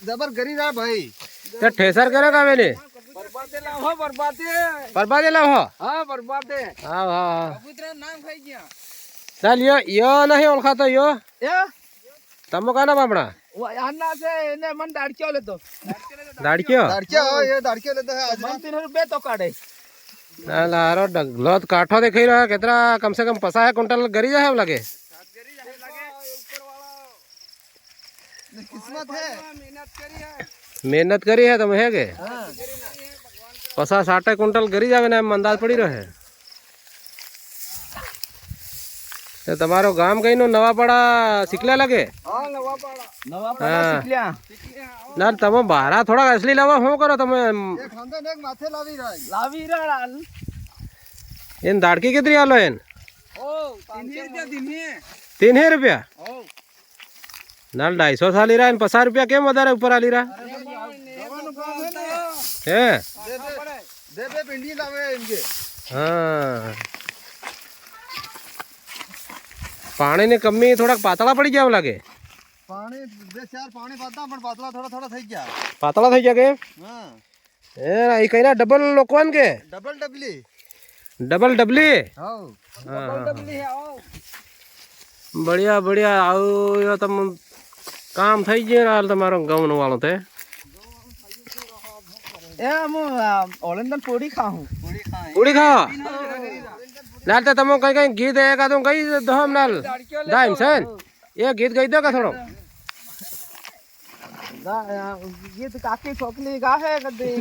जबर गरी रहा भाई ते ठेसर करे का मैंने बर्बादे लाओ बर्बादे बर्बादे लाओ हो हाँ बर्बादे हाँ हाँ कबूतर नाम खाई गया चल यो नहीं ओळखा तो यो ये तमो का नाम आपणा वो अन्ना से ने मन दाड़क्यो ले तो दाडक्यो हो ये दाड़क्यो लेता है आज मन 3 रुपए तो काटे लारो डगलोत काठो देखई रहा केतरा कम से कम 50 क्विंटल गरी जाए लगे किस्मत है मेहनत करी है तुम है के 50-60 क्विंटल गरी जावे ना अंदाज पड़ी रहे तो तुम्हारो गाम कहीं नो नवापाड़ा सिकला लगे हां नवापाड़ा सिकलिया ना तम बारा थोड़ा असली लावा हो करो तुम एक खानदान एक माथे लावी रहा इन दाड़की कितनी आलो इन ओ 3 रुपया नाल 250 साल रहा इन 50 रुपया के मदार ऊपर आली रहा है दे पिंडी लावे इनके हाँ पानी ने कमी थोड़ा पातला पड़ी जाव लगे पानी दे चार पानी पाता पण पातला थोड़ा थोड़ा થઈ ગયા पातला થઈ ગયા કે हां ए ई कईना डबल लोकवन के डबल डबली डबल डबली हां डबल डबली है आओ बढ़िया बढ़िया आओ यो तम काम થઈ ગયું હાલ તમારો ગામનો વાળો તે ए हम ओलंदन पूरी खाऊं પૂરી ખાઓ नाल तो तमो कई कई गीत है का तुम कई दहम नाल दाइम सन ये गीत गई दो का थोड़ो ये तो काकी छोकली का है कदी